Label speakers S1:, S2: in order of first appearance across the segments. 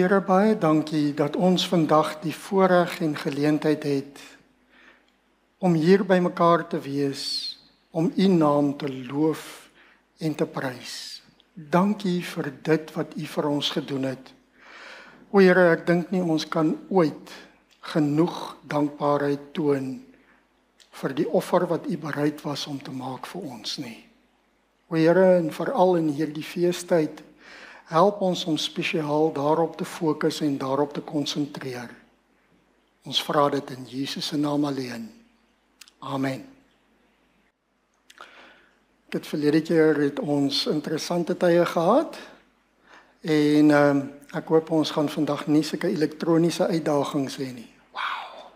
S1: Here, baie dankie dat ons vandag die voorreg en geleentheid het om hier by mekaar te wees, om U naam te loof en te prys. Dankie vir dit wat U vir ons gedoen het. O Here, ek dink nie ons kan ooit genoeg dankbaarheid toon vir die offer wat U bereid was om te maak vir ons nie. O Here, en veral in hierdie feestyd, help ons om spesiaal daarop te fokus en daarop te konsentreer. Ons vra dit in Jesus se naam alleen. Amen. Dit verlede keer het ons interessante tye gehad en ek hoop ons gaan vandag nie sulke elektroniese uitdagings hê nie. Wow.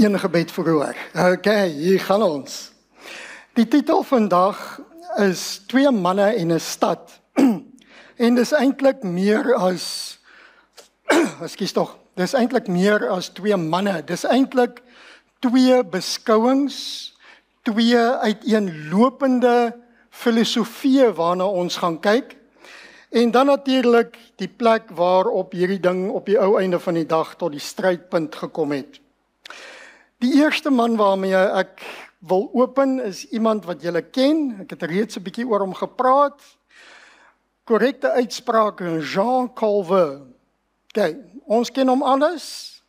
S1: Een gebed verhoor. Okay, hier gaan ons. Die titel vandag is 2 manne en 'n stad. En dis eintlik meer as dis eintlik meer as 2 manne. Dis eintlik 2 beskouings, 2 uiteenlopende filosofieë waarna ons gaan kyk. En dan natuurlik die plek waarop hierdie ding op die ou einde van die dag tot die strydpunt gekom het. Die eerste man waarmee ek wil open is iemand wat julle ken. Ek het reeds 'n bietjie oor hom gepraat. Korrekte uitspraak Jean Calvin. Okay, ons ken hom anders.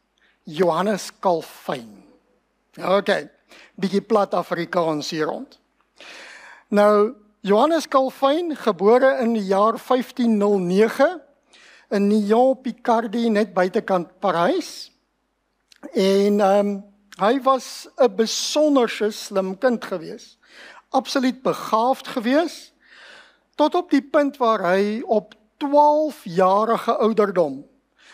S1: Johannes Calvin. Okay, bietjie plat Afrikaans hier rond. Nou, Johannes Calvin, gebore in die jaar 1509 in Nyon-Picardie, net buitekant Parys. En hy was 'n besonderse slim kind gewees. Absoluut begaafd gewees. Tot op die punt waar hy op 12-jarige ouderdom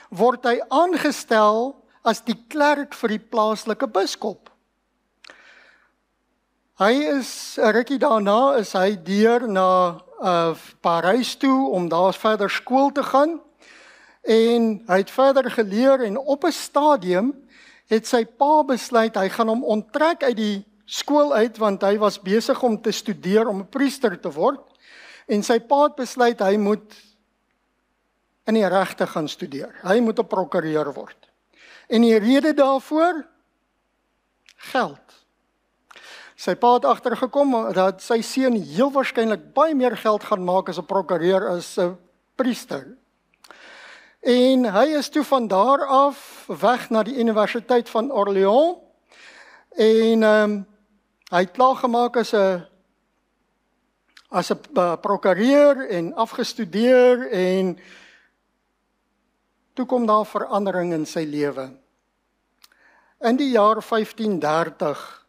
S1: word hy aangestel as die klerk vir die plaaslike biskop. Hy is 'n rukkie daarna is hy deur na Parys toe om daar verder skool te gaan en hy het verder geleer en op 'n stadium het sy pa besluit hy gaan hom onttrek uit die skool uit want hy was besig om te studeer om 'n priester te word. En sy pa het besluit hy moet in die regte gaan studeer. Hy moet 'n prokureur word. En die rede daarvoor? Geld. Sy pa het agtergekom dat sy seun heel waarskynlik baie meer geld gaan maak as 'n prokureur as 'n priester. En hy is toe van daar af weg na die Universiteit van Orléans en hy het klaargemaak as 'n prokureur en afgestudeer en toe kom daar verandering in sy lewe. In die jaar 1530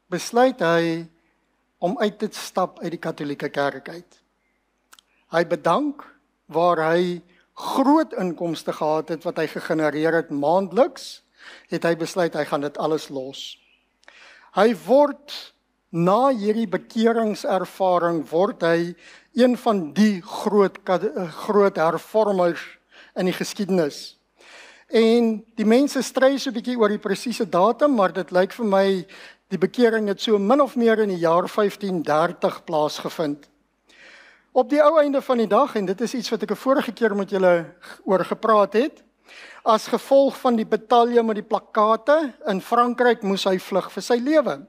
S1: besluit hy om uit te stap uit die Katolieke Kerk uit. Hy bedank waar hy groot inkomste gehad het wat hy gegenereer het maandeliks, het hy besluit hy gaan dit alles los. Hy word na hierdie bekeringservaring word hy een van die groot hervormers in die geskiedenis. En die mense stry so 'n bietjie oor die presiese datum, maar dit lyk vir my die bekering het so min of meer in die jaar 1530 plaasgevind. Op die ou einde van die dag, en dit is iets wat ek 'n vorige keer met julle oor gepraat het, as gevolg van die batalje met die plakate in Frankryk moes hy vlug vir sy lewe.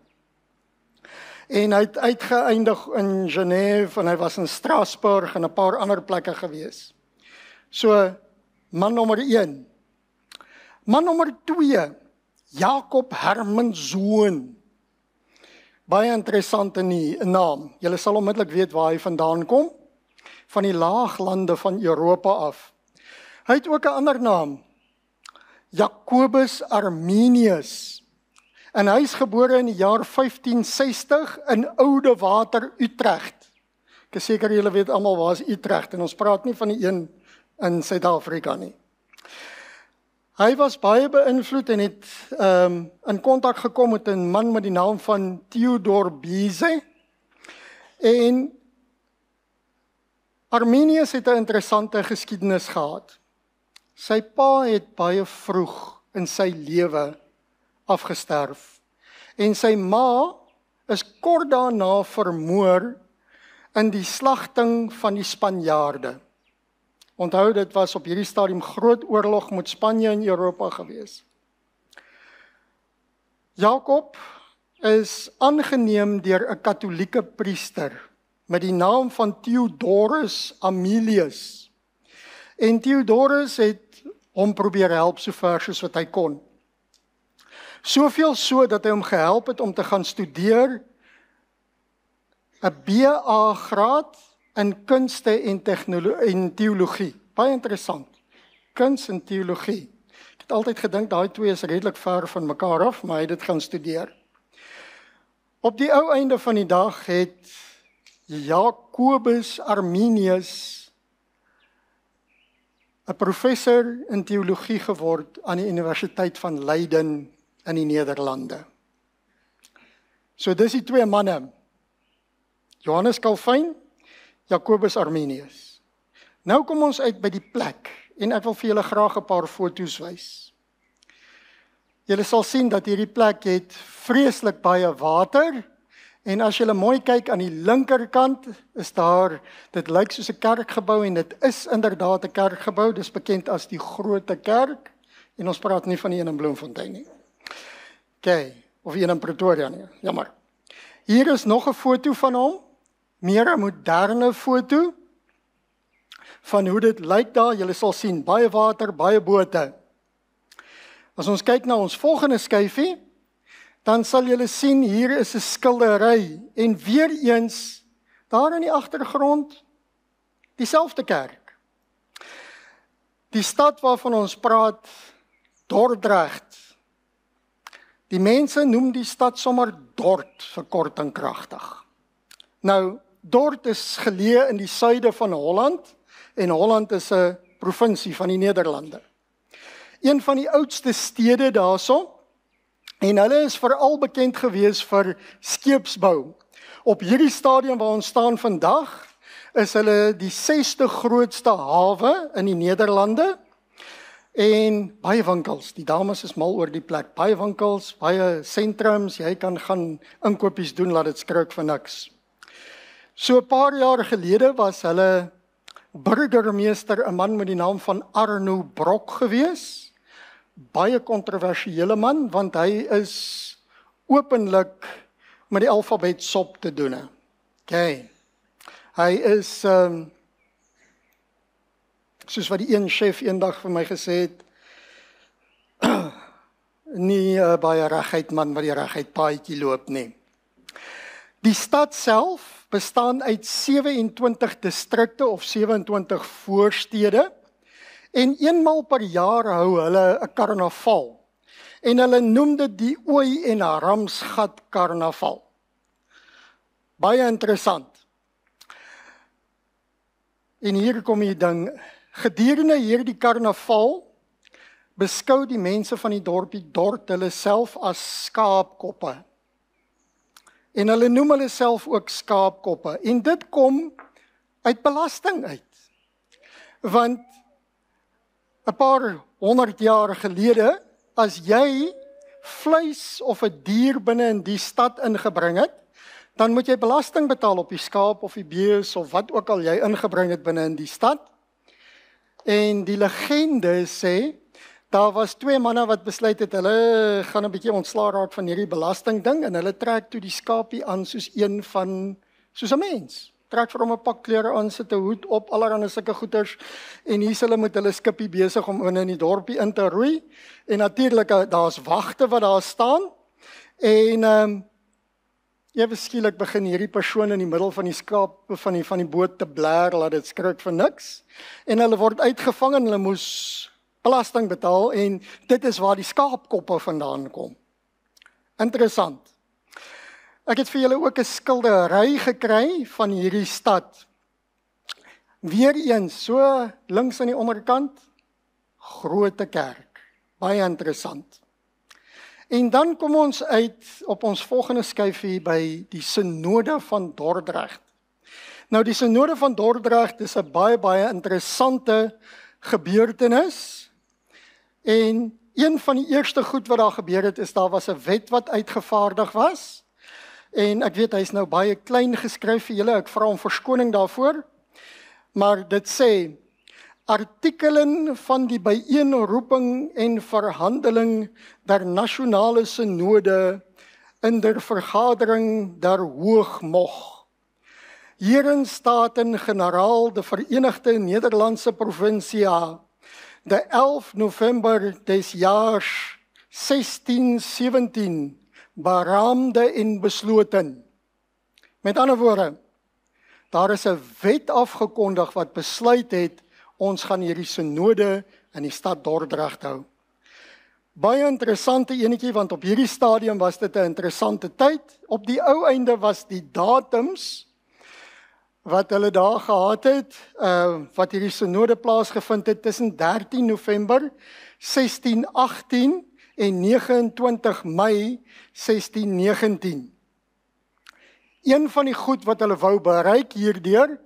S1: En hy het uitgeëindig in Genève en hy was in Strasbourg en 'n paar ander plekke gewees. So, man nommer 1. Man nommer 2, Jacob Herman Zoon. Baie interessante naam. Julle sal onmiddellik weet waar hy vandaan kom. Van die laaglande van Europa af. Hy het ook 'n ander naam. Jacobus Arminius. En hy is gebore in die jaar 1560 in Oudewater, Utrecht. Ek is seker julle weet almal waar is Utrecht en ons praat nie van die een in Suid-Afrika nie. Hy was baie beïnvloed en het in kontak gekom met 'n man met die naam van Theodor Beze. En Arminius het 'n interessante geskiedenis gehad. Sy pa het baie vroeg in sy lewe afgesterf. En sy ma is kort daarna vermoor in die slagting van die Spanjaarde. Onthou, dit was op hierdie stadium groot oorlog met Spanje en Europa gewees. Jakob is aangeneem deur 'n katholieke priester met die naam van Theodorus Amelius. En Theodorus het hom probeer help so ver soos wat hy kon. Soveel so dat hy hom gehelp het om te gaan studeer 'n BA graad in kunste en teologie. Baie interessant. Kuns en teologie. Ek het altyd gedink daai twee is redelik ver van mekaar af, maar hy het dit gaan studeer. Op die ou einde van die dag het Jacobus Arminius 'n professor in teologie geword aan die Universiteit van Leiden in die Nederlande. So dis die twee manne, Johannes Calvin, Jacobus Arminius. Nou kom ons uit by die plek, en ek wil vir julle graag 'n paar foto's wys. Julle sal sien dat hierdie plek het vreeslik baie water, en as julle mooi kyk aan die linkerkant, is daar, dit lyk soos 'n kerkgebou, en dit is inderdaad 'n kerkgebou, dis bekend as die Grote Kerk, en ons praat nie van die een in Bloemfontein nie. OK, of een in Pretoria nie, jammer. Hier is nog 'n foto van hom, meer 'n moderne foto, van hoe dit lyk daar. Julle sal sien, baie water, baie bote. As ons kyk na ons volgende skyfie, dan sal julle sien, hier is 'n skildery, en weer eens, daar in die agtergrond, dieselfde kerk. Die stad waarvan ons praat, Dordrecht. Die mense noem die stad sommer Dort, vir kort en kragtig. Nou, Dort is geleë in die suide van Holland, en Holland is 'n provinsie van die Nederlande. Een van die oudste stede daarso, en hulle is veral bekend gewees vir skeepsbou. Op hierdie stadium waar ons staan vandag, is hulle die 6de grootste hawe in die Nederlande, en baie winkels. Die dames is mal oor die plek. Baie winkels, baie sentrums, jy kan gaan inkopies doen, laat dit skrik vir niks. So 'n paar jaar gelede was hulle burgemeester, 'n man met die naam van Arno Brok gewees. Baie kontroversiële man, want hy is openlik met die alfabet sop te doen. Okay. Hy is, soos wat die een chef eendag vir my gesê het, nie baie reguit man wat die reguit paadjie loop nie. Die stad self bestaan uit 27 distrikte of 27 voorstede, en eenmaal per jaar hou hulle 'n karnaval. En hulle noem dit die Ooi en Ramsgat karnaval. Baie interessant. En hier kom die ding, gedurende hierdie karnaval beskou die mense van die dorpie Dort hulle self as skaapkoppe. En hulle noem hulle self ook skaapkoppe. En dit kom uit belasting uit. Want 'n paar 100 jaar gelede, as jy vleis of 'n dier binne in die stad ingebring het, dan moet jy belasting betaal op die skaap of die bees of wat ook al jy ingebring het binne in die stad. En die legende sê, daar was twee manne wat besluit het, hulle gaan 'n bietjie ontslaa raak van hierdie belasting ding, en hulle trek toe die skaapie aan soos 'n mens. Trek vir hom 'n pak klere aan, sit 'n hoed op, allerhande sulke goeters, en hier's hulle met hulle skippie besig om in die dorpie in te roei, en natuurlik, daar's wagte wat daar staan, en ewe skielik begin hierdie persoon in die middel van die skaap, van die boot te blaar, laat dit skrik vir niks, en hulle word uitgevang en hulle moes belasting betaal, en dit is waar die skaapkoppe vandaan kom. Interessant. Ek het vir julle ook 'n skildery gekry van hierdie stad. Weereens, so links aan die onderkant, Grote Kerk. Baie interessant. En dan kom ons uit op ons volgende skyfie by die Synode van Dordrecht. Nou, die Synode van Dordrecht is 'n baie interessante gebeurtenis. En een van die eerste goed wat daar gebeur het, is daar was 'n wet wat uitgevaardig was. En ek weet, hy is nou baie klein geskryf vir julle, ek vra om verskoning daarvoor. Maar dit sê, artikelen van die bijeenroeping en verhandeling der nasionale synode in der vergadering der Hoogmog. Hierin staat in generaal de Verenigde Nederlandse Provincie de 11 November des jaars 1617 beraamde en besloten. Met ander woorde, daar is 'n wet afgekondig wat besluit het, ons gaan hierdie synode in die stad Dordrecht hou. Baie interessante enetjie, want op hierdie stadium was dit 'n interessante tyd. Op die ou einde was die datums wat hulle daar gehad het, wat hierdie synode plaasgevind het tussen 13 November 1618 en 29 Mei 1619. Een van die goed wat hulle wou bereik hierdeur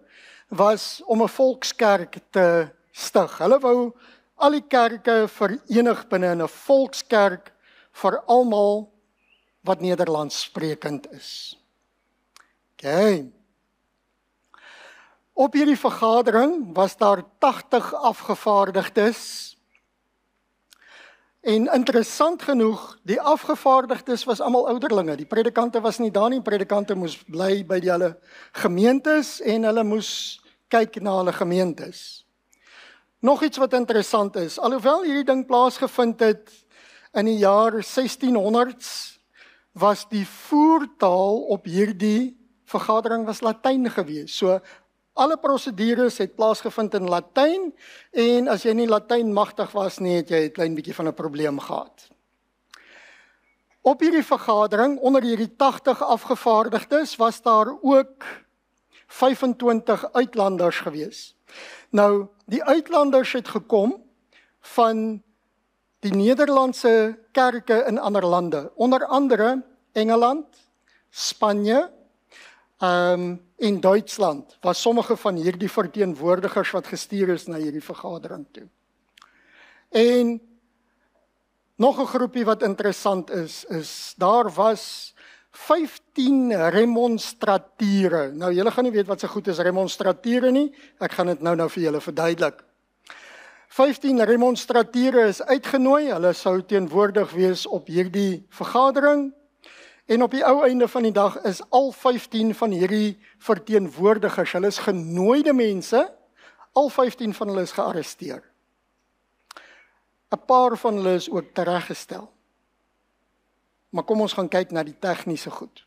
S1: was om 'n volkskerk te stig. Hulle wou al die kerke verenig binne 'n volkskerk vir almal wat Nederlands sprekend is. Okay. Op hierdie vergadering was daar 80 afgevaardigdes. En interessant genoeg, die afgevaardigdes was almal ouderlinge. Die predikante was nie daar nie, predikante moes bly by die hulle gemeentes en hulle moes kyk na hulle gemeentes. Nog iets wat interessant is, alhoewel hierdie ding plaasgevind het in die jaar 1600s, was die voertaal op hierdie vergadering was Latyn gewees. So, alle prosedures het plaasgevind in Latyn, en as jy nie Latyn magtig was nie, het jy 'n klein bietjie van 'n probleem gehad. Op hierdie vergadering, onder hierdie 80 afgevaardigdes, was daar ook 25 uitlanders gewees. Nou, die uitlanders het gekom van die Nederlandse kerke in ander lande, onder andere Engeland, Spanje, en Duitsland, was sommige van hierdie verteenwoordigers wat gestuur is na hierdie vergadering toe. En nog 'n groepie wat interessant is daar was 15 remonstrature. Nou, julle gaan nie weet wat so goed is remonstrature nie, ek gaan dit nou vir julle verduidelik. 15 remonstrature is uitgenooi, hulle sou teenwoordig wees op hierdie vergadering, en op die ou einde van die dag is al 15 van hierdie verteenwoordigers, hulle is genooide mense, al 15 van hulle is gearresteer. 'n Paar van hulle is ook tereggestel. Maar kom ons gaan kyk na die tegniese goed.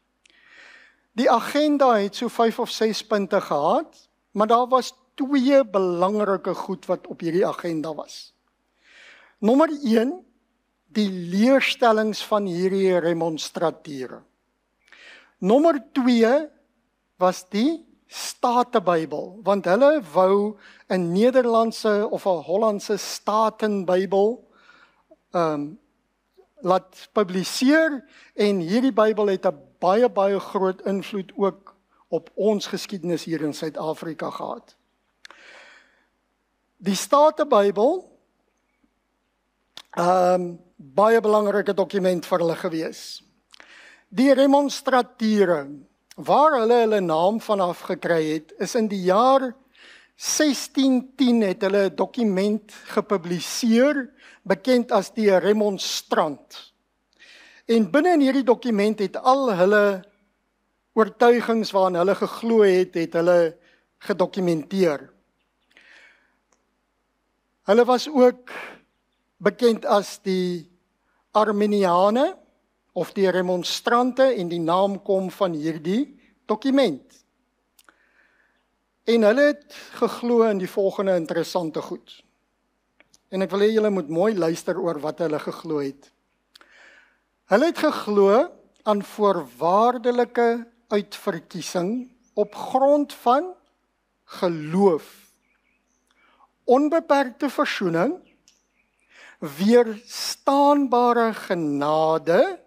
S1: Die agenda het so 5 of 6 punte gehad, maar daar was 2 belangrike goed wat op hierdie agenda was. Nommer 1, die leerstellings van hierdie remonstrature. Nommer 2 was die Statenbybel, want hulle wou 'n Nederlandse of 'n Hollandse Statenbybel laat publiseer, en hierdie Bybel het 'n baie groot invloed ook op ons geskiedenis hier in Suid-Afrika gehad. Die Statenbybel, baie belangrike dokument vir hulle gewees. Die remonstrature, waar hulle naam vanaf gekry het, is in die jaar 1610 het hulle 'n dokument gepubliseer, bekend as die Remonstrant. En binne in hierdie dokument het al hulle oortuigings waaraan hulle geglo het hulle gedokumenteer. Hulle was ook bekend as die Arminiane of die Remonstrante, en die naam kom van hierdie dokument. En hulle het geglo in die volgende interessante goed. En ek wil hê julle moet mooi luister oor wat hulle geglo het. Hulle het geglo aan voorwaardelike uitverkiesing op grond van geloof, onbeperkte versoening, weerstaanbare genade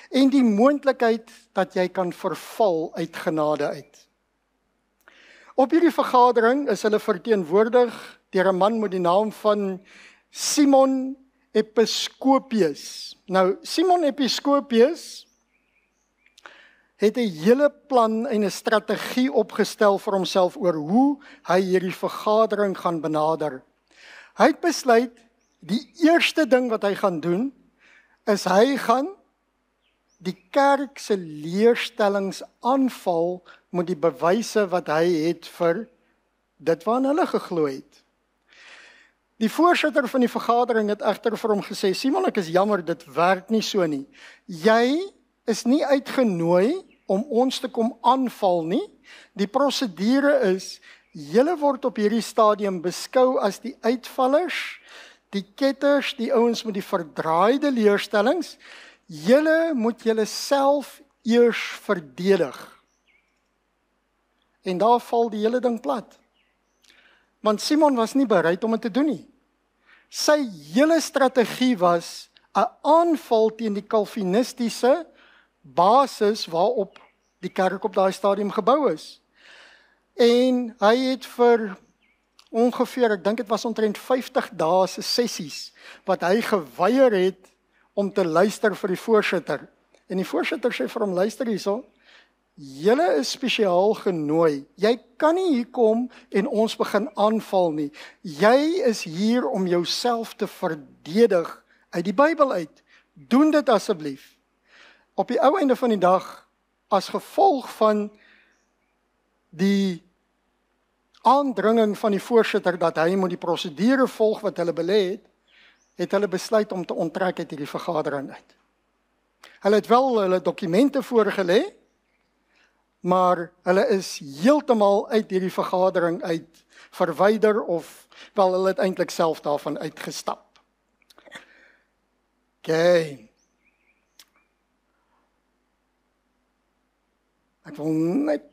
S1: en die moontlikheid dat jy kan verval uit genade uit. Op hierdie vergadering is hulle verteenwoordig deur 'n man met die naam van Simon Episcopius. Nou, Simon Episcopius het 'n hele plan en 'n strategie opgestel vir homself oor hoe hy hierdie vergadering gaan benader. Hy het besluit, die eerste ding wat hy gaan doen, is hy gaan die kerk se leerstellings aanval met die bewyse wat hy het vir dit waarna hulle geglo het. Die voorsitter van die vergadering het egter vir hom gesê, Simon, ek is jammer, dit werk nie so nie. Jy is nie uitgenooi om ons te kom aanval nie. Die prosedure is, julle word op hierdie stadium beskou as die uitvallers, die ketters, die ouens met die verdraaide leerstellings. Julle moet julle self eers verdedig. En daar val die hele ding plat. Want Simon was nie bereid om dit te doen nie. Sy hele strategie was 'n aanval teen die kalvinistiese basis waarop die kerk op daai stadium gebou is. En hy het vir ongeveer, ek dink dit was omtrent 50 dae se sessies, wat hy geweier het om te luister vir die voorsitter. En die voorsitter sê vir hom, luister hierso, julle is spesiaal genooi. Jy kan nie hier kom en ons begin aanval nie. Jy is hier om jouself te verdedig uit die Bybel uit. Doen dit asseblief. Op die ou einde van die dag, as gevolg van die aandringing van die voorsitter dat hy moet die prosedure volg wat hulle belê het hulle besluit om te onttrek uit hierdie vergadering uit. Hulle het wel hulle dokumente voorgelê, maar hulle is heeltemal uit hierdie vergadering uit verwyder of wel hulle het eintlik self daarvan uitgestap. Okay. Ek wil net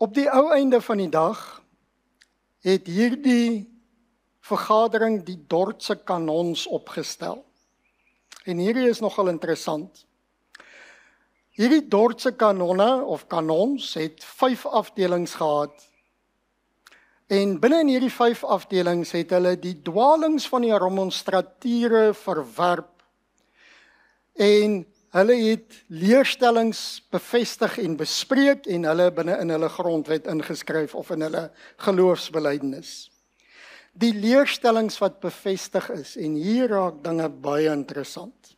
S1: Op die ou einde van die dag het hierdie vergadering die Dordtse kanons opgestel. En hierdie is nogal interessant. Hierdie Dordtse kanonne of kanons het 5 afdelings gehad. En binne in hierdie 5 afdelings het hulle die dwaalings van die remonstratiere verwerp. En hulle het leerstellings bevestig en bespreek en hulle binne in hulle grondwet ingeskryf of in hulle geloofsbelijdenis. Die leerstellings wat bevestig is, en hier raak dinge baie interessant,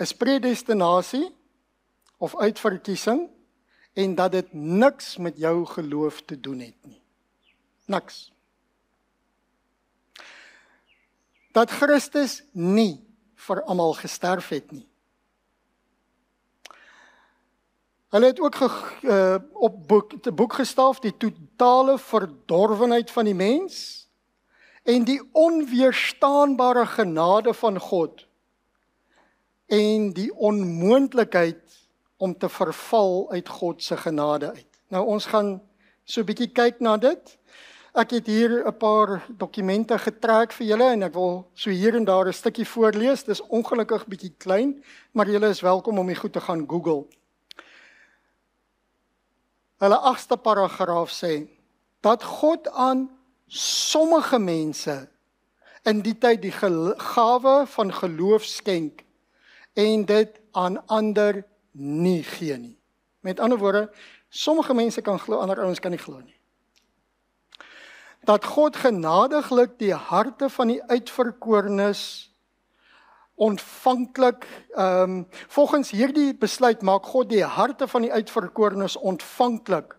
S1: is predestinasie of uitverkiesing en dat dit niks met jou geloof te doen het nie. Niks. Dat Christus nie vir almal gesterf het nie. Hulle het ook op te boek gestaaf die totale verdorwenheid van die mens en die onweerstaanbare genade van God en die onmoontlikheid om te verval uit God se genade uit. Nou ons gaan so 'n bietjie kyk na dit. Ek het hier 'n paar dokumente getrek vir julle en ek wil so hier en daar 'n stukkie voorlees. Dis ongelukkig bietjie klein, maar julle is welkom om die goed te gaan Google. Hulle 8ste paragraaf sê, dat God aan sommige mense in die tyd die gawe van geloof skenk en dit aan ander nie gee nie. Met ander woorde, sommige mense kan glo, ander ouens kan nie glo nie. Dat God genadiglik die harte van die uitverkorenes ontvanklik, volgens hierdie besluit maak God die harte van die uitverkorenes ontvanklik.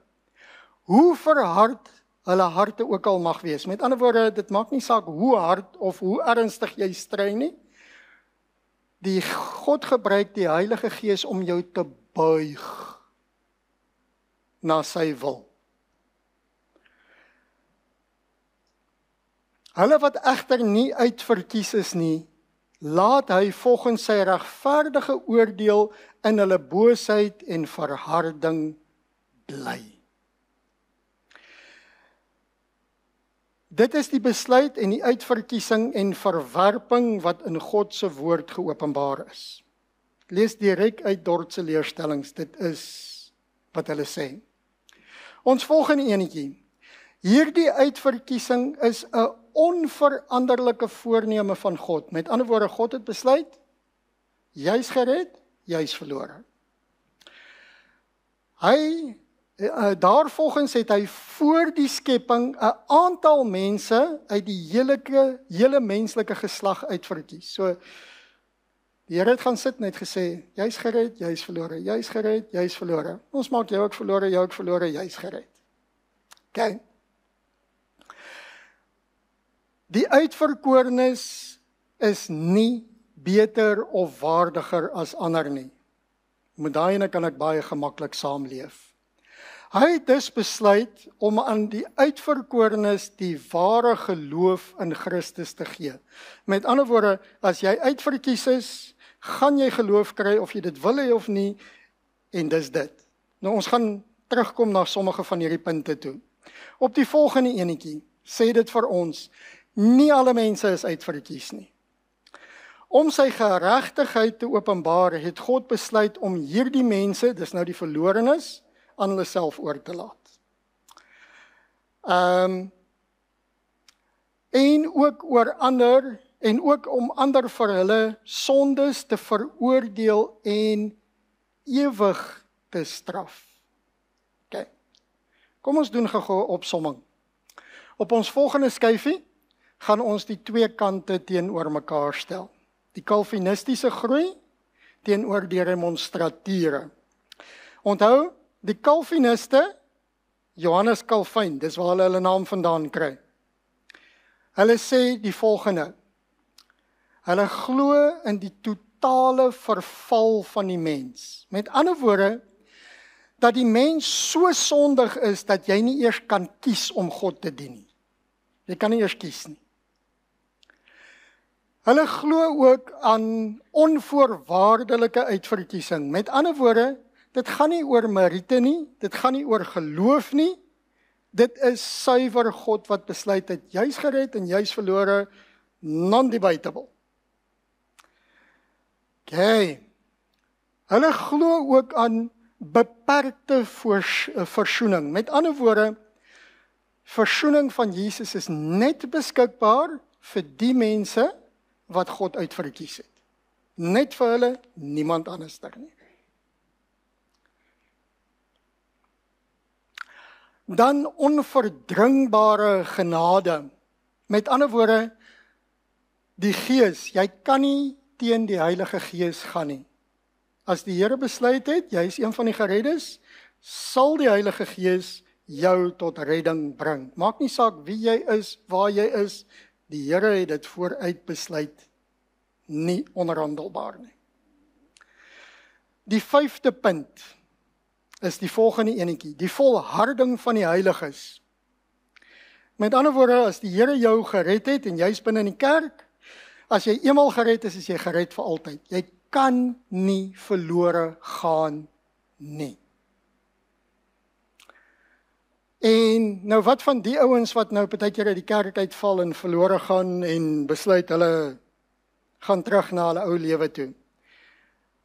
S1: Hoe verhard hulle harte ook al mag wees. Met ander woorde, dit maak nie saak hoe hard of hoe ernstig jy stry nie. Die God gebruik die Heilige Gees om jou te buig na sy wil. Hulle wat egter nie uitverkies is nie, laat hy volgens sy regverdige oordeel in hulle boosheid en verharding bly. Dit is die besluit en die uitverkiesing en verwerping wat in God se woord geopenbaar is. Lees direk uit Dordtse leerstellings, dit is wat hulle sê. Ons volgende enetjie. Hierdie uitverkiesing is 'n onveranderlike voorneme van God. Met ander woorde, God het besluit, jy's gered, jy's verlore. Daarvolgens het hy voor die skepping 'n aantal mense uit die hele menslike geslag uitverkies. So, die Here het gaan sit en het gesê, jy's gered, jy's verlore, jy's gered, jy's verlore. Ons maak jou ook verlore, jy's gered. Okay. Die uitverkorenes is nie beter of waardiger as ander nie. Met daai ene kan ek baie gemaklik saamleef. Hy het dus besluit om aan die uitverkorenes die ware geloof in Christus te gee. Met ander woorde, as jy uitverkies is, gaan jy geloof kry of jy dit wil hê of nie, en dis dit. Nou ons gaan terugkom na sommige van hierdie punte toe. Op die volgende enetjie sê dit vir ons, nie alle mense is uitverkies nie. Om sy geregtigheid te openbaar, het God besluit om hierdie mense, dis nou die verlorenes, aan hulle self oor te laat. En ook oor ander, en ook om ander vir hulle sondes te veroordeel en ewig te straf. Okay. Kom ons doen gou 'n opsomming. Op ons volgende skyfie gaan ons die twee kante teenoor mekaar stel. Die Calvinistiese groei teenoor die remonstratiere. Onthou, die Calviniste, Johannes Calvin, dis waar hulle naam vandaan kry. Hulle sê die volgende, hulle glo in die totale verval van die mens. Met ander woorde, dat die mens so sondig is, dat jy nie eers kan kies om God te dien nie. Jy kan nie eers kies nie. Hulle glo ook aan onvoorwaardelike uitverkiesing. Met ander woorde, dit gaan nie oor meriete nie, dit gaan nie oor geloof nie, dit is suiwer God wat besluit het, jy's gered en jy's verlore, non-debatable. Okay. Hulle glo ook aan beperkte versoening. Met ander woorde, versoening van Jesus is net beskikbaar vir die mense wat God uitverkies het. Net vir hulle, niemand anders nie. Dan onverdringbare genade. Met ander woorde, die Gees, jy kan nie teen die Heilige Gees gaan nie. As die Here besluit het, jy is een van die gereddes, sal die Heilige Gees jou tot redding bring. Maak nie saak wie jy is, waar jy is, die Here het dit vooruit besluit, nie onderhandelbaar nie. Die 5de punt is die volgende enetjie, die volharding van die heiliges. Met ander woorde, as die Here jou gered het en jy's binne in die kerk, as jy eenmal gered is jy gered vir altyd. Jy kan nie verlore gaan nie. En nou wat van die ouens wat nou partykeer uit die kerk uitval en verlore gaan en besluit hulle gaan terug na hulle ou lewe toe.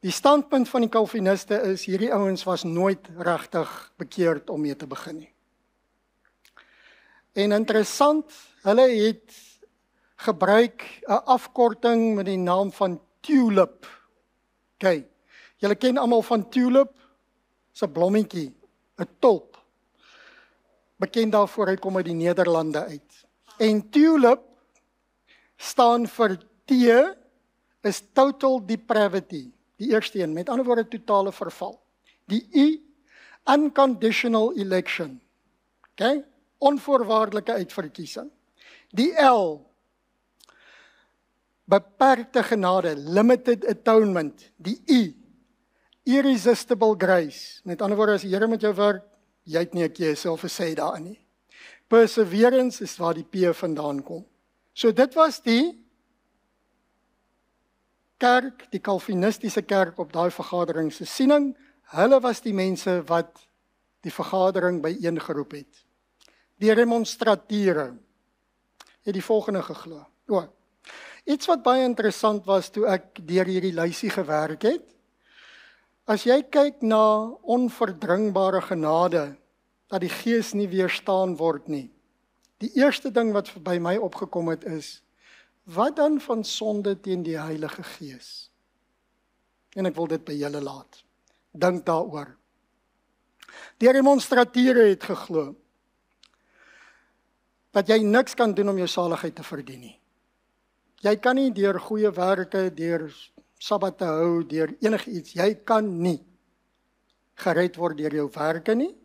S1: Die standpunt van die Calviniste is, hierdie ouens was nooit regtig bekeerd om mee te begin nie. En interessant, hulle het gebruik 'n afkorting met die naam van tulip. Okay, julle ken almal van tulip, is 'n blommetjie, 'n tulp. Bekend daarvoor, hy kom uit die Nederlande uit. En tulip staan vir T, is total depravity. Die eerste een, met ander woorde totale verval. Die U, unconditional election. Okay? Onvoorwaardelike uitverkiesing. Die L, beperkte genade, limited atonement. Die I, irresistible grace. Met ander woorde, as die Here met jou werk, jy het nie 'n keuse of 'n sê daarin nie. Perseverance is waar die P vandaan kom. So dit was die kerk, die Calvinistiese kerk op daai vergadering se siening. Hulle was die mense wat die vergadering byeengeroep het. Die remonstratiere het die volgende geglo. Iets wat baie interessant was toe ek deur hierdie lysie gewerk het. As jy kyk na onverdringbare genade, dat die Gees nie weerstaan word nie. Die eerste ding wat by my opgekom het is, wat dan van sonde teen die Heilige Gees? En ek wil dit by julle laat. Dink daaroor. Die demonstrateure het geglo dat jy niks kan doen om jou saligheid te verdien nie. Jy kan nie deur goeie werke, deur Sabbat te hou, deur enigiets, jy kan nie gered word deur jou werke nie,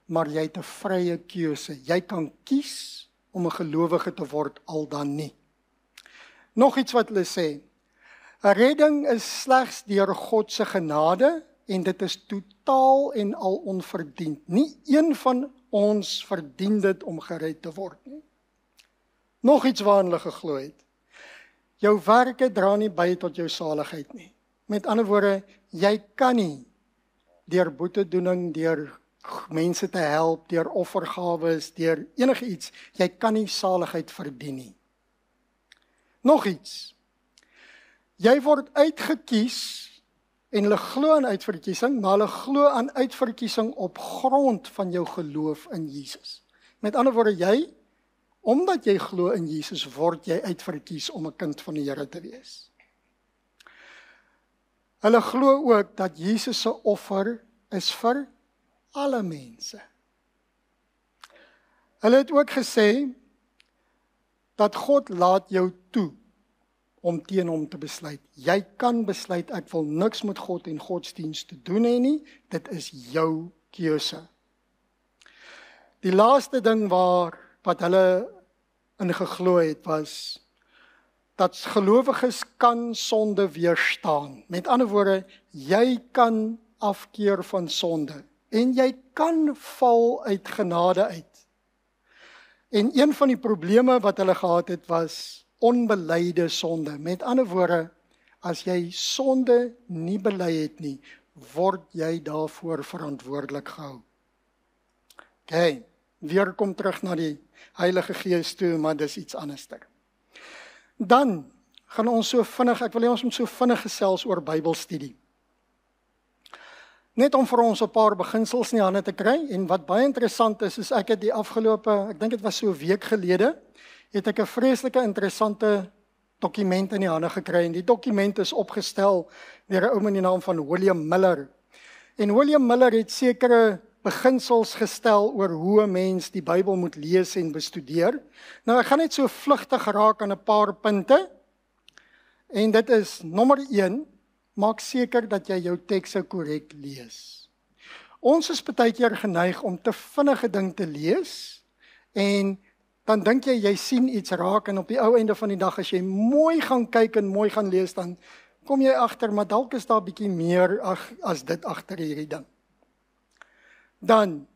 S1: maar jy het 'n vrye keuse. Jy kan kies om 'n gelowige te word, al dan nie. Nog iets wat hulle sê, 'n redding is slegs deur God se genade en dit is totaal en al onverdiend. Nie een van ons verdien dit om gered te word nie. Nog iets waaraan hulle geglo het. Jou werke dra nie by tot jou saligheid nie. Met ander woorde, jy kan nie deur boetedoening, deur mense te help, deur offergawes, deur enige iets, jy kan nie saligheid verdien nie. Nog iets. Jy word uitgekies en hulle glo aan uitverkiesing, maar hulle glo aan uitverkiesing op grond van jou geloof in Jesus. Met ander woorde, omdat jy glo in Jesus, word jy uitverkies om 'n kind van die Here te wees. Hulle glo ook dat Jesus se offer is vir alle mense. Hulle het ook gesê dat God laat jou toe om teen hom te besluit. Jy kan besluit, ek wil niks met God en godsdienst te doen hê nie, dit is jou keuse. Die laaste ding wat hulle in geglo het was, dat gelowiges kan sonde weerstaan. Met ander woorde, jy kan afkeer van sonde, en jy kan val uit genade uit. En een van die probleme wat hulle gehad het was, onbeleide sonde. Met ander woorde, as jy sonde nie bely het nie, word jy daarvoor verantwoordelik gehou. Okay, weer kom terug na die Heilige Gees toe, maar dis iets anderster. Dan gaan ons so vinnig, ek wil hê ons moet so vinnig gesels oor Bybelstudie. Net om vir ons 'n paar beginsels in die hande te kry, en wat baie interessant is ek het die afgelope, ek dink dit was so 'n week gelede, het ek 'n vreeslike interessante dokument in die hande gekry, en die dokument is opgestel deur 'n ou met die naam van William Miller. En William Miller het sekere beginsels gestel oor hoe 'n mens die Bybel moet lees en bestudeer. Nou, ek gaan net so vlugtig raak aan 'n paar punte, en dit is, nommer 1, maak seker dat jy jou tekste korrek lees. Ons is baie keer geneig om te vinnige ding te lees, en dan dink jy sien iets raak, en op die ou einde van die dag, as jy mooi gaan kyk en mooi gaan lees, dan kom jy agter, maar dalk is daar bietjie meer as dit agter hierdie ding. Dan,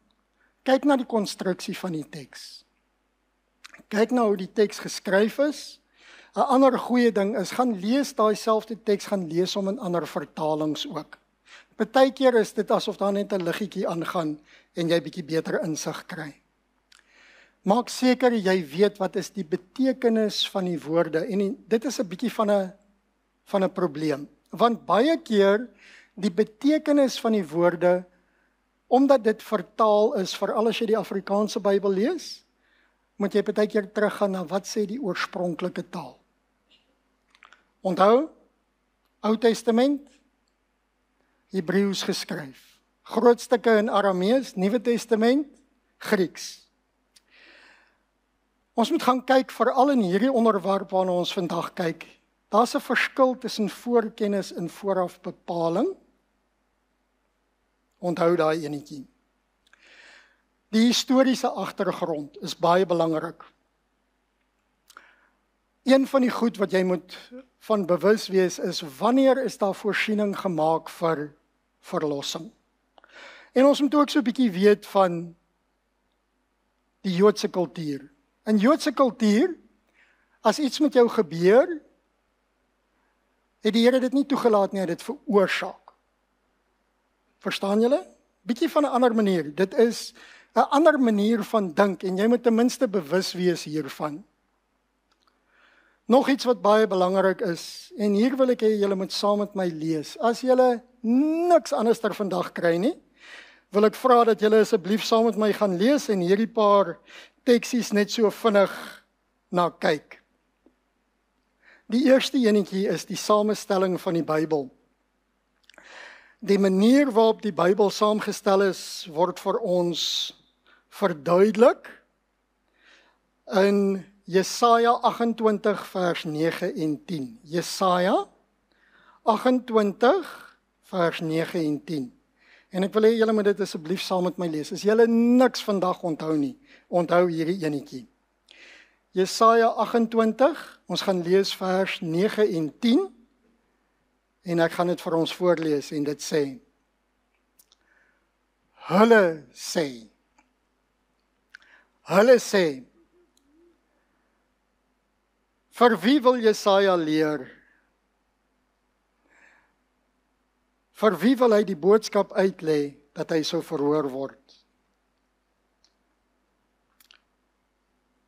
S1: kyk na die konstruksie van die teks. Kyk na hoe die teks geskryf is. 'n ander goeie ding is, gaan lees daai selfde teks, gaan lees hom in ander vertalings ook. Partykeer is dit asof daar net 'n liggetjie aangaan, en jy bietjie beter insig kry. Maak seker jy weet wat is die betekenis van die woorde, en dit is 'n bietjie van 'n probleem, want baie keer die betekenis van die woorde, omdat dit vertaal is, veral as jy die Afrikaanse Bybel lees, moet jy baie keer teruggaan na wat sê die oorspronklike taal. Onthou, Ou Testament, Hebreëus geskryf, groot stukke in Aramees, Nuwe Testament, Grieks. Ons moet gaan kyk, veral in hierdie onderwerp waarna ons vandag kyk, daar's 'n verskil tussen voorkennis en voorafbepaling. Onthou daai enetjie. Die historiese agtergrond is baie belangrik. Een van die goed wat jy moet van bewus wees is, wanneer is daar voorsiening gemaak vir verlossing? En ons moet ook so 'n bietjie weet van die Joodse kultuur. In Joodse kultuur, as iets met jou gebeur, het die Here dit nie toegelaat nie, hy het dit veroorsaak. Verstaan julle? Bietjie van 'n ander manier. Dit is 'n ander manier van dink, en jy moet ten minste bewus wees hiervan. Nog iets wat baie belangrik is, en hier wil ek hê julle moet saam met my lees. As julle niks anders ter vandag kry nie, wil ek vra dat julle asseblief saam met my gaan lees en hierdie paar teksies net so vinnig na kyk. Die eerste enetjie is die samestelling van die Bybel. Die manier waarop die Bybel saamgestel is, word vir ons verduidelik in Jesaja 28 vers 9 en 10. Jesaja 28 vers 9 en 10. En ek wil hê julle moet dit asseblief saam met my lees. As julle niks vandag onthou nie, onthou hierdie enetjie. Jesaja 28, ons gaan lees vers 9 en 10. En ek gaan dit vir ons voorlees en dit sê: Hulle sê, vir wie wil Jesaja leer? Vir wie wil hy die boodskap uitlê dat hy sou verhoor word?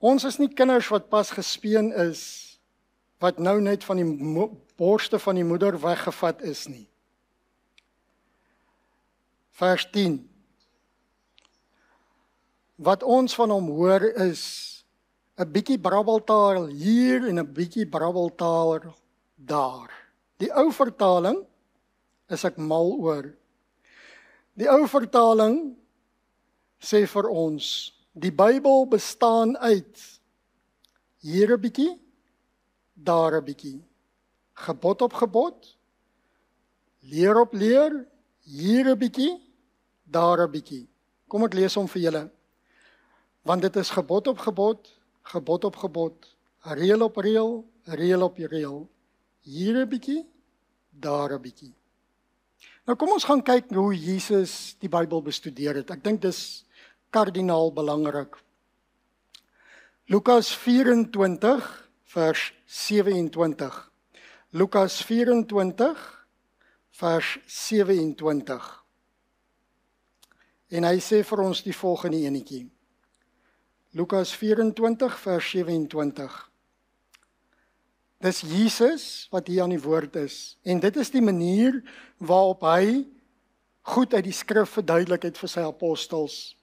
S1: Ons is nie kinders wat pas gespeen is, wat nou net van die borste van die moeder weggevat is nie. Vers 10. Wat ons van hom hoor is 'n bietjie brabbeltaal hier en 'n bietjie brabbeltaal daar. Die ou vertaling is ek mal oor. Die ou vertaling sê vir ons, die Bybel bestaan uit hier 'n bietjie, daar 'n bietjie. Gebod op gebod, leer op leer, hier 'n bietjie, daar 'n bietjie. Kom ek lees hom vir julle. Want dit is gebod op gebod, gebod op gebod, reël op reël, reël op reël. Hier 'n bietjie, daar 'n bietjie. Nou kom ons gaan kyk hoe Jesus die Bybel bestudeer het. Ek dink dis kardinaal belangrik. Lukas 24 vers 27. Lukas 24 vers 27. En hy sê vir ons die volgende enetjie. Lukas 24 vers 27. Dis Jesus wat hier aan die woord is. En dit is die manier waarop hy goed uit die skrif verduidelik het vir sy apostels.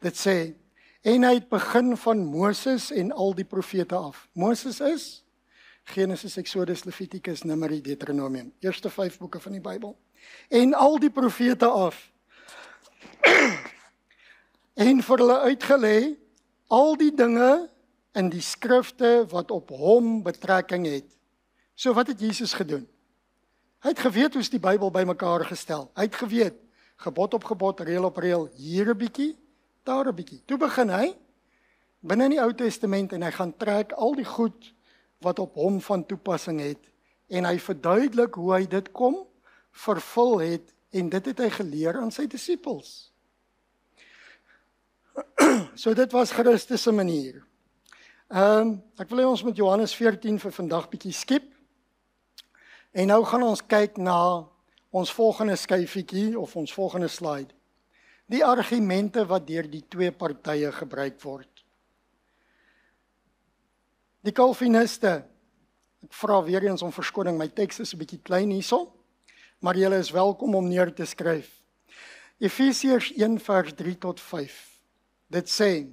S1: Dit sê, en hy het begin van Moses en al die profete af. Moses is Genesis, Exodus, Levitikus, Numeri, Deuteronomium. Eerste 5 boeke van die Bybel. En al die profete af. En vir hulle uitgelê al die dinge in die skrifte wat op hom betrekking het. So wat het Jesus gedoen? Hy het geweet hoe is die Bybel bymekaar gestel. Hy het geweet, gebod op gebod, reël op reël, hier 'n bietjie, daar 'n bietjie. Toe begin hy binne in die Ou Testament en hy gaan trek al die goed wat op hom van toepassing het en hy verduidelik hoe hy dit kom vervul het en dit het hy geleer aan sy disippels. So dit was Christus se manier. Ek wil hê ons met Johannes 14 vir vandag bietjie skiep. En nou gaan ons kyk na ons volgende skyfietjie of ons volgende slide. Die argumente wat deur die twee partye gebruik word. Die Calviniste, ek vra weer eens om verskoning, my teks is 'n bietjie klein hierso, maar julle is welkom om neer te skryf. Efesiërs 1 vers 3 tot 5. Dit sê,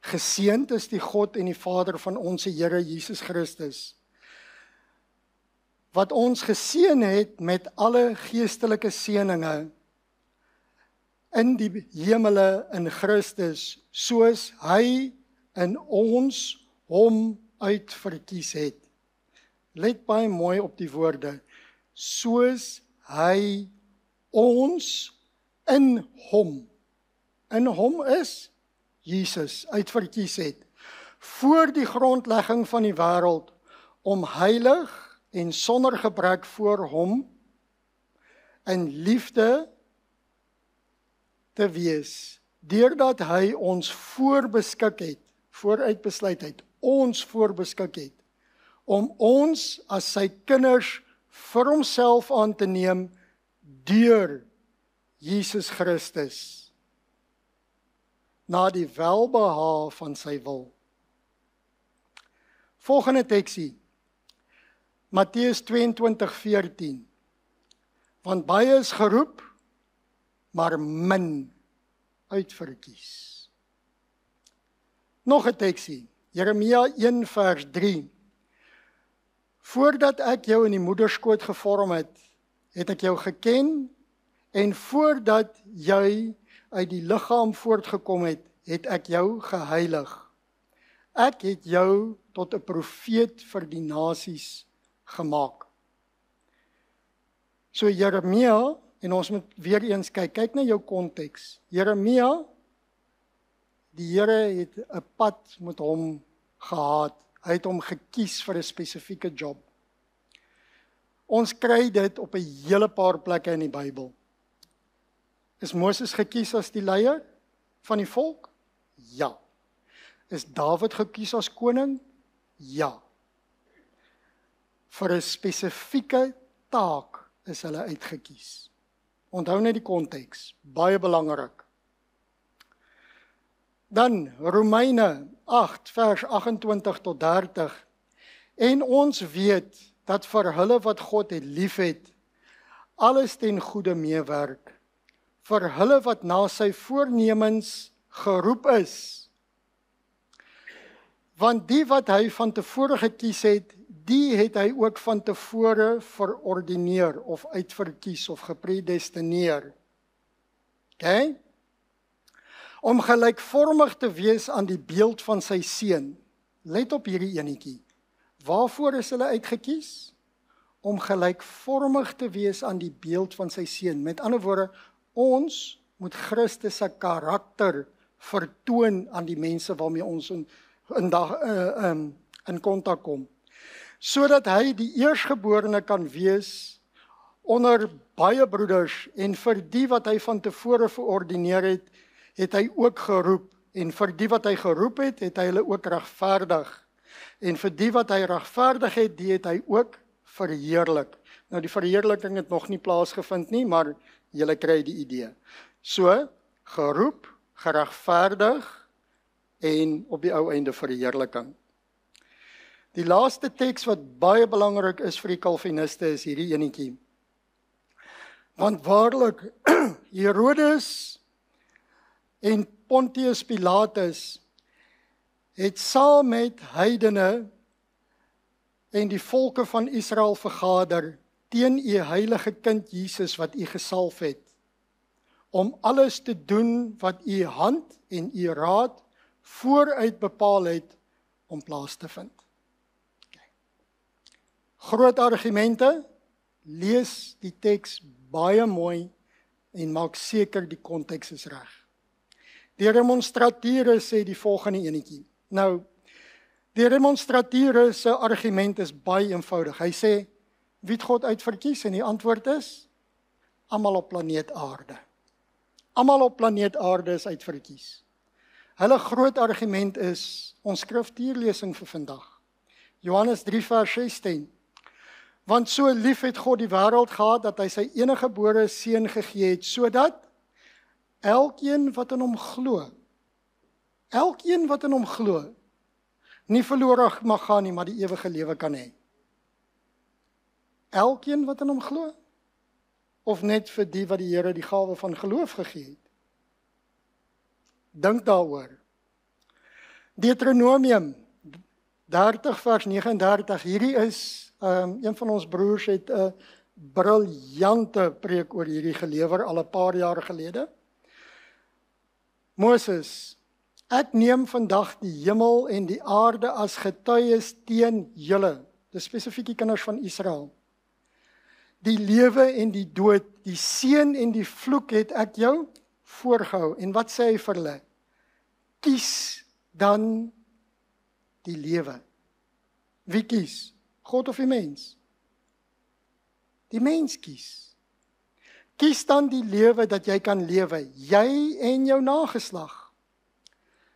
S1: geseënd is die God en die Vader van ons Here Jesus Christus, wat ons geseën het met alle geestelike seëninge in die hemele in Christus, soos hy in ons hom uitverkies het. Let baie mooi op die woorde. Soos hy ons in hom. In hom is Jesus uitverkies het. Voor die grondlegging van die wêreld om heilig en sonder gebrek voor hom in liefde te wees, deurdat hy ons voorbeskik het, vooruitbesluit het, ons voorbeskik het, om ons as sy kinders vir homself aan te neem deur Jesus Christus, na die welbehae van sy wil. Volgende teksie, Matteus 22:14. Want baie is geroep, maar min uitverkies. Nog 'n teksie, Jeremia 1 vers 3. Voordat ek jou in die moederskoot gevorm het, het ek jou geken, en voordat jy uit die liggaam voortgekom het, het ek jou geheilig. Ek het jou tot 'n profeet vir die nasies gemaak. So Jeremia, en ons moet weer eens kyk na jou konteks. Jeremia, die Here het 'n pad met hom gehad. Hy het hom gekies vir 'n spesifieke job. Ons kry dit op 'n hele paar plekke in die Bybel. Is Moses gekies as die leier van die volk? Ja. Is Dawid gekies as koning? Ja. Vir 'n spesifieke taak is hulle uitgekies. Onthou net die konteks, baie belangrik. Dan Romeine 8 vers 28 tot 30. En ons weet dat vir hulle wat God liefhet, alles ten goeie meewerk. Vir hulle wat na sy voornemens geroep is. Want die wat hy van tevore gekies het, die het hy ook van tevore verordineer of uitverkies of gepredestineer. OK? Om gelykvormig te wees aan die beeld van sy seun. Let op hierdie enetjie. Waarvoor is hulle uitgekies? Om gelykvormig te wees aan die beeld van sy seun. Met ander woorde, ons moet Christus se karakter vertoon aan die mense waarmee ons in kontak kom. Sodat hy die eersgeborene kan wees onder baie broeders, en vir die wat hy van tevore verordineer het, het hy ook geroep, en vir die wat hy geroep het, het hy hulle ook regverdig, en vir die wat hy regverdig het, die het hy ook verheerlik. Nou die verheerliking het nog nie plaasgevind nie, maar julle kry die idee. So, geroep, geregverdig, en op die ou einde verheerliking. Die laaste teks wat baie belangrik is vir die Calviniste is hierdie enetjie. Want waarlik, Herodes en Pontius Pilatus het saam met heidene en die volke van Israel vergader teen u heilige kind Jesus wat u gesalf het, om alles te doen wat u hand en u raad vooruit bepaal het om plaas te vind. Groot argumente, lees die teks baie mooi en maak seker die konteks is reg. Die remonstrateure sê die volgende enetjie. Nou, die remonstrateure se argument is baie eenvoudig. Hy sê, wie het God uitverkies? En die antwoord is, almal op planeet Aarde. Almal op planeet Aarde is uitverkies. Hulle groot argument is, ons skriftuurlesing vir vandag. Johannes 3 vers 16. Want so lief het God die wêreld gehad, dat hy sy eniggebore seun gegee het, sodat elkeen wat in hom glo, nie verlore mag gaan nie, maar die ewige lewe kan hê. Elkeen wat in hom glo, of net vir die wat die Here die gawe van geloof gegee het. Dink daaroor. Deuteronomium 30 vers 39, hierdie is, een van ons broers het 'n briljante preek oor hierdie gelewer, al 'n paar jaar gelede. Moses, ek neem vandag die hemel en die aarde as getuies teen julle, dis spesifiek die kinders van Israel. Die lewe en die dood, die seën en die vloek het ek jou voorgehou. En wat sê hy vir hulle? Kies dan die lewe. Wie kies? God of die mens? Die mens kies. Kies dan die lewe dat jy kan lewe, jy en jou nageslag.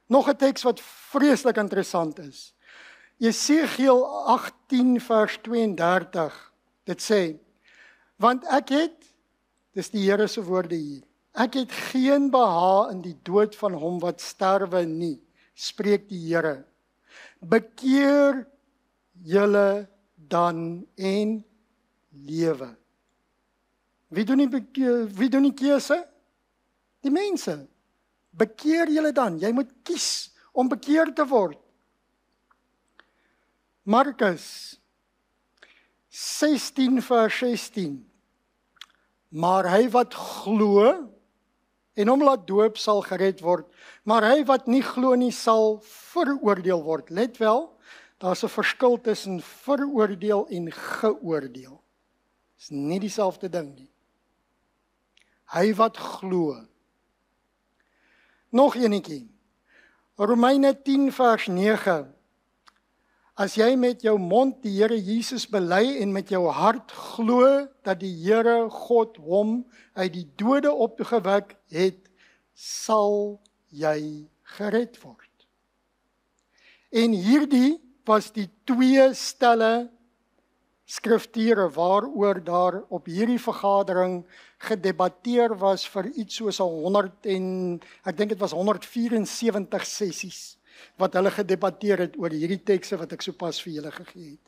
S1: Nog 'n teks wat vreeslik interessant is. Jesegiel 18 vers 32, dit sê, want ek het, dis die Here se woorde hier, ek het geen behaag in die dood van hom wat sterwe nie, spreek die Here. Bekeer julle dan en lewe. Wie doen die keuse? Die mense. Bekeer julle dan. Jy moet kies om bekeer te word. Markus 16 vers 16. Maar hy wat glo en hom laat doop sal gered word, maar hy wat nie glo nie sal veroordeel word. Let wel, daar's 'n verskil tussen veroordeel en geoordeel. Dis nie dieselfde ding nie. Hy wat glo. Nog enetjie. Romeine 10 vers 9. As jy met jou mond die Here Jesus bely en met jou hart glo dat die Here God hom uit die dode opgewek het, sal jy gered word. En hierdie was die twee stelle skrifture waaroor daar op hierdie vergadering gedebatteer was vir iets soos 174 sessies wat hulle gedebatteer het oor hierdie tekste wat ek sopas vir julle gegee het.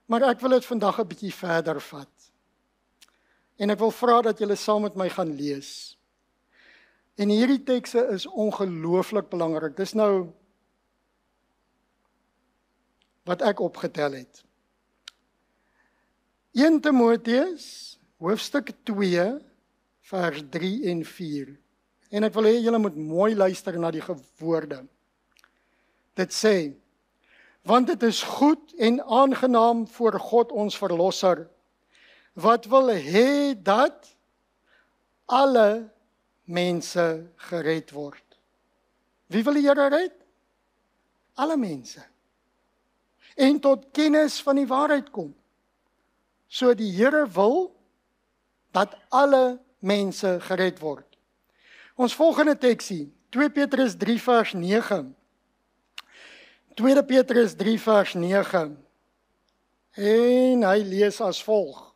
S1: Maar ek wil dit vandag 'n bietjie verder vat. En ek wil vra dat julle saam met my gaan lees. En hierdie tekste is ongelooflik belangrik. Dis nou wat ek opgetel het. 1 Timoteus, hoofstuk 2, vers 3 en 4. En ek wil hê julle moet mooi luister na die woorde. Dit sê, want dit is goed en aangenaam voor God ons verlosser, wat wil hê dat alle mense gered word. Wie wil die Here red? Alle mense. En tot kennis van die waarheid kom. So die Here wil dat alle mense gered word. Ons volgende teksie, 2 Petrus 3 vers 9. 2 Petrus 3 vers 9. En hy lees as volg.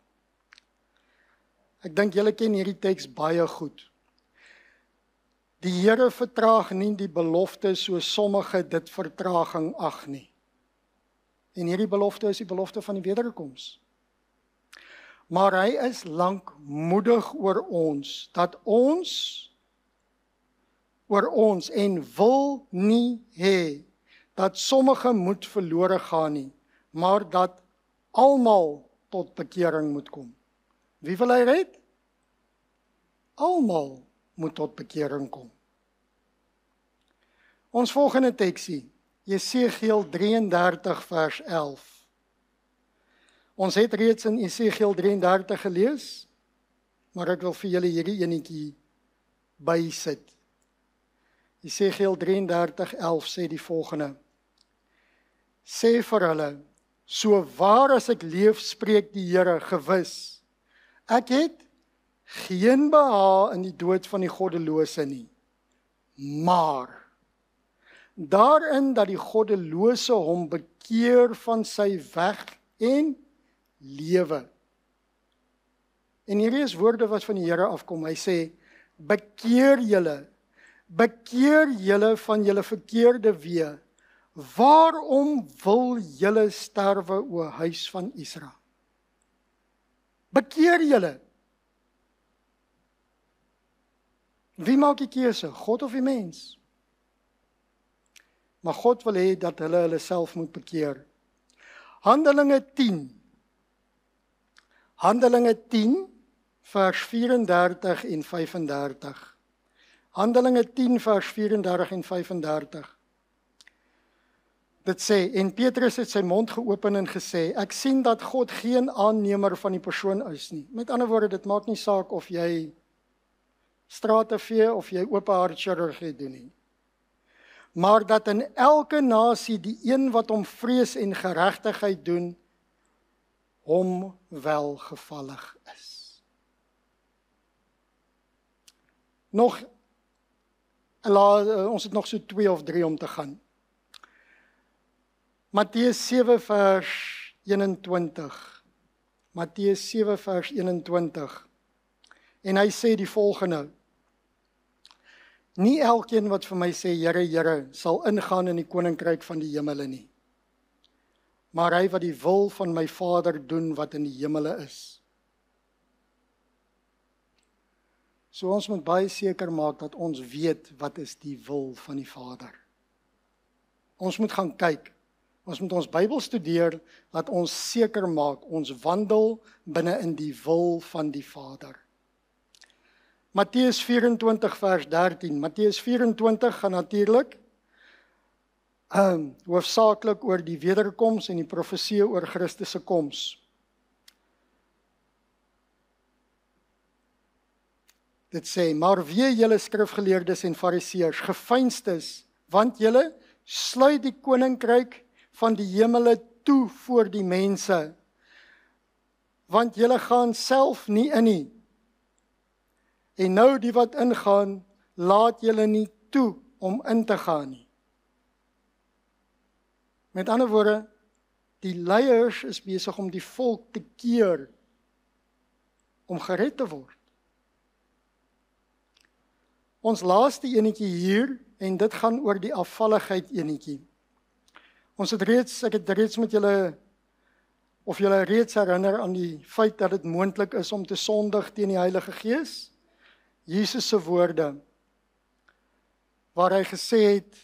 S1: Ek dink julle ken hierdie teks baie goed. Die Here vertraag nie die belofte so sommige dit vertraging ag nie. En hierdie belofte is die belofte van die wederkoms. Maar hy is lankmoedig oor ons, en wil nie hê dat sommige moet verlore gaan nie, maar dat almal tot bekering moet kom. Wie wil hy red? Almal moet tot bekering kom. Ons volgende teksie, Jesegiel 33 vers 11. Ons het reeds in Jesegiel 33 gelees, maar ek wil vir julle hierdie enetjie bysit. Jesegiel 33:11 sê die volgende. Sê vir hulle, so waar as ek leef, spreek die Here gewis. Ek het geen behaag in die dood van die goddelose nie, maar daarin dat die goddelose hom bekeer van sy weg en lewe. En hierdie is woorde wat van die Here afkom. Hy sê, bekeer julle van julle verkeerde weë. Waarom wil julle sterwe, o huis van Israel? Bekeer julle. Wie maak die keuse, God of die mens? Maar God wil hê dat hulle self moet bekeer. Handelinge 10 vers 34 en 35. Handelinge 10 vers 34 en 35. Dit sê, en Petrus het sy mond geopen en gesê, ek sien dat God geen aannemer van die persoon is nie. Met ander woorde, dit maak nie saak of jy strate vee of jy oop hart chirurgie doen nie. Maar dat in elke nasie die een wat hom vrees en geregtigheid doen, hom welgevallig is. Ons het nog so 2 of 3 om te gaan. Matteus 7 vers 21. Matteus 7 vers 21. En hy sê die volgende. Nie elkeen wat vir my sê, Here, Here, sal ingaan in die koninkryk van die hemele nie. Maar hy wat die wil van my Vader doen wat in die hemele is. So ons moet baie seker maak dat ons weet wat is die wil van die Vader. Ons moet gaan kyk. Ons moet ons Bybel studeer, dat ons seker maak, ons wandel binne in die wil van die Vader. Matteus 24 vers 13. Matteus 24 gaan natuurlik hoofsaaklik oor die wederkoms en die profesie oor Christus se koms. Dit sê, maar wee julle skrifgeleerdes en fariseërs, geveinstes, want julle sluit die koninkryk van die hemele toe voor die mense, want julle gaan self nie in nie. En nou die wat ingaan, laat julle nie toe om in te gaan nie. Met ander woorde, die leiers is besig om die volk te keer om gered te word. Ons laaste enetjie hier, en dit gaan oor die afvalligheid enetjie. Ek het reeds met julle, of julle reeds herinner aan die feit dat dit moontlik is om te sondig teen die Heilige Gees. Jesus se woorde, waar hy gesê het,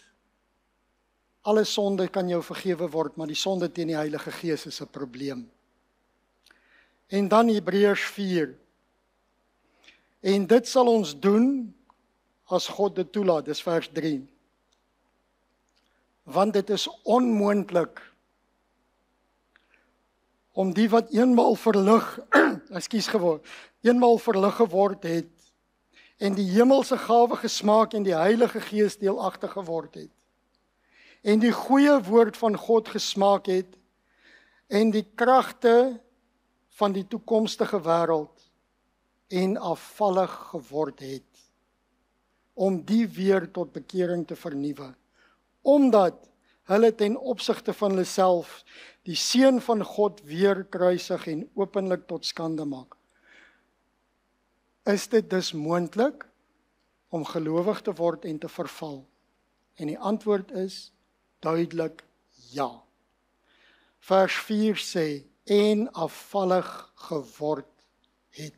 S1: alle sonde kan jou vergewe word, maar die sonde teen die Heilige Gees is 'n probleem. En dan Hebreërs 4. En dit sal ons doen, as God dit toelaat, dis vers 3. Want dit is onmoontlik om die wat eenmaal verlig, eenmaal verlig geword het, en die hemelse gawe gesmaak en die Heilige Gees deelagtig geword het, en die goeie woord van God gesmaak het, en die kragte van die toekomstige wêreld, en afvallig geword het, om die weer tot bekering te vernuwe, omdat hulle ten opsigte van hulle self die Seun van God weer kruisig en openlik tot skande maak. Is dit dus moontlik om gelowig te word en te verval? En die antwoord is duidelik ja. Vers 4 sê, en afvallig geword het.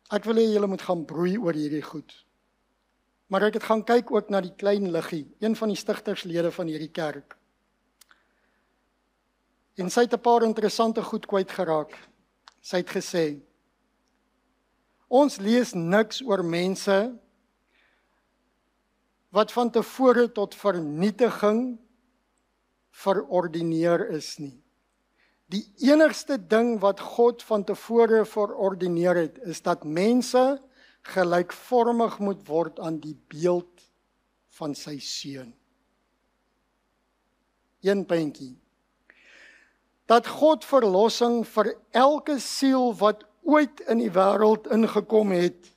S1: Ek wil hê julle moet gaan broei oor hierdie goed. Maar ek het gaan kyk ook na die klein liggie, een van die stigterslede van hierdie kerk. En sy het 'n paar interessante goed kwyt geraak. Sy het gesê, ons lees niks oor mense wat van tevore tot vernietiging verordineer is nie. Die enigste ding wat God van tevore verordineer het, is dat mense gelykvormig moet word aan die beeld van sy seun. Een puntjie. Dat God verlossing vir elke siel wat ooit in die wêreld ingekom het,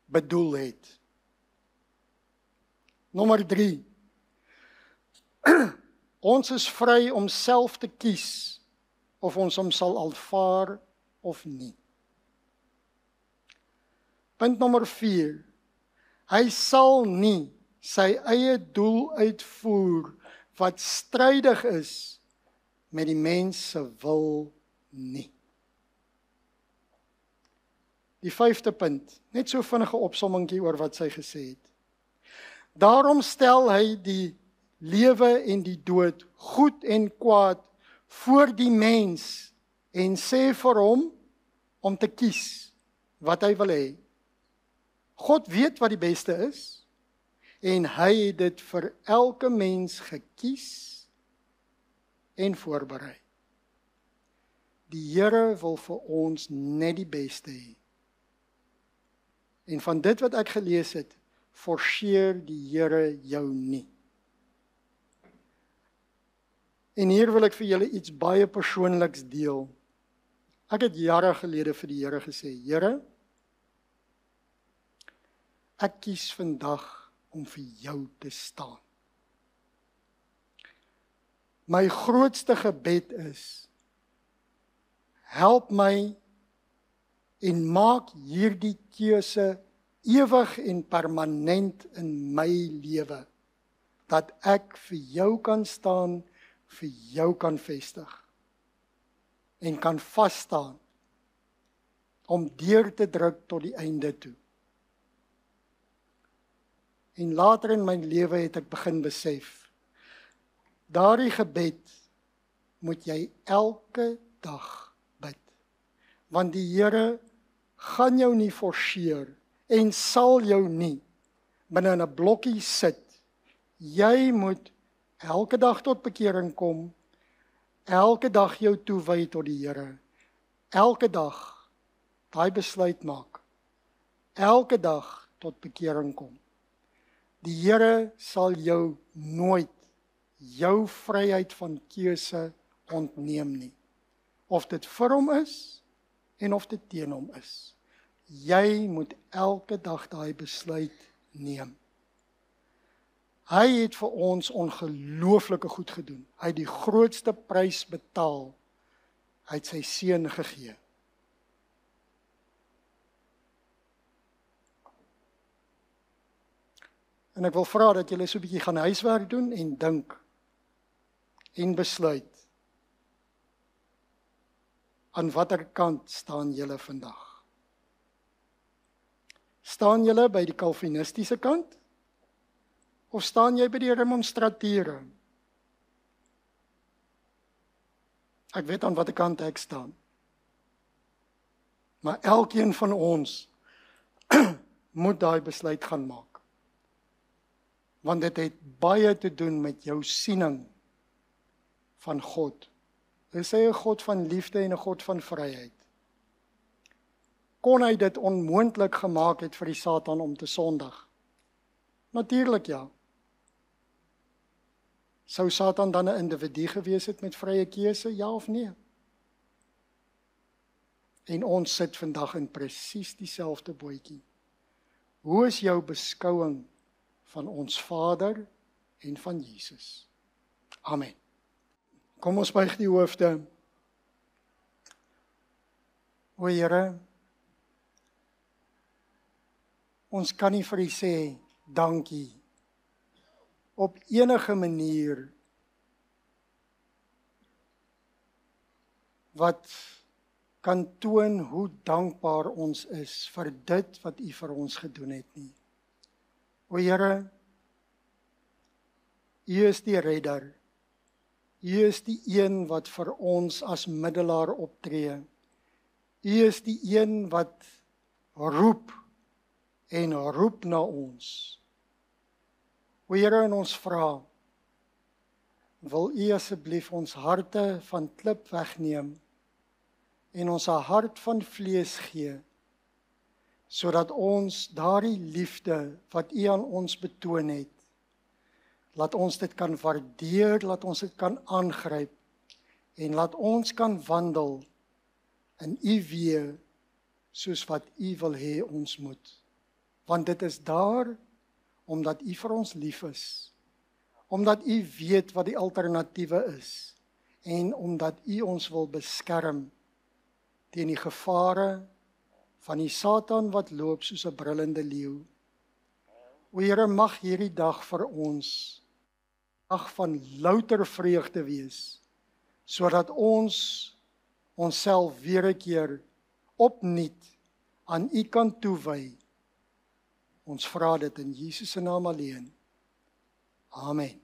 S1: bedoel het. Nommer 3. Ons is vry om self te kies of ons hom sal aanvaar of nie. Punt nommer 4. Hy sal nie sy eie doel uitvoer wat strydig is met die mens se wil nie. Die 5de punt, net so vinnige opsommingkie oor wat sy gesê het. Daarom stel hy die lewe en die dood, goed en kwaad, voor die mens en sê vir hom om te kies wat hy wil hê. God weet wat die beste is en hy het dit vir elke mens gekies en voorberei. Die Here wil vir ons net die beste hê. En van dit wat ek gelees het, forceer die Here jou nie. En hier wil ek vir julle iets baie persoonliks deel. Ek het jare gelede vir die Here gesê, Here, ek kies vandag om vir jou te staan. My grootste gebed is, help my en maak hierdie keuse ewig en permanent in my lewe, dat ek vir jou kan staan, vir jou kan vestig. en kan vas staan om deur te druk tot die einde toe. En later in my lewe het ek begin besef, daardie gebed moet jy elke dag bid. Want die Here gaan jou nie forceer en sal jou nie binne in 'n blokkie sit. Jy moet elke dag tot bekering kom, elke dag jou toewy tot die Here, elke dag daai besluit maak, elke dag tot bekering kom. Die Here sal jou nooit jou vryheid van keuse ontneem nie. Of dit vir hom is en of dit teen hom is. Jy moet elke dag daai besluit neem. Hy het vir ons ongelooflike goed gedoen. Hy het die grootste prys betaal. Hy het sy seun gegee. En ek wil vra dat julle so 'n bietjie gaan huiswerk doen en dink en besluit. Aan watter kant staan julle vandag? Staan julle by die Calvinistiese kant? Of staan jy by die remonstrateure? Ek weet aan watter kant ek staan. Maar elkeen van ons moet daai besluit gaan maak. Want dit het baie te doen met jou siening van God. Is hy 'n God van liefde en 'n God van vryheid? Kon hy dit onmoontlik gemaak het vir die Satan om te sondig? Natuurlik ja. Sou Satan dan 'n individu gewees het met vrye keuse, ja of nee? En ons sit vandag in presies dieselfde bootjie. Hoe is jou beskouing van ons Vader en van Jesus? Amen. Kom ons buig die hoofde. O Here, ons kan nie vir U sê dankie op enige manier wat kan toon hoe dankbaar ons is vir dit wat U vir ons gedoen het nie. O Here, U is die redder. U is die een wat vir ons as middelaar optree. U is die een wat roep en roep na ons. O Here, en ons vra, wil U asseblief ons harte van klip wegneem en ons 'n hart van vlees gee, sodat ons daardie liefde wat U aan ons betoon het, laat ons dit kan waardeer, laat ons dit kan aangryp en laat ons kan wandel in U weë soos wat U wil hê ons moet. Want dit is daar omdat U vir ons lief is, omdat U weet wat die alternatiewe is en omdat U ons wil beskerm teen die gevare van die Satan wat loop soos 'n brullende leeu. O Here, mag hierdie dag vir ons dag van louter vreugde wees, sodat ons onsself weer 'n keer opnuut aan U kan toewy. Ons vra dit in Jesus se naam alleen. Amen.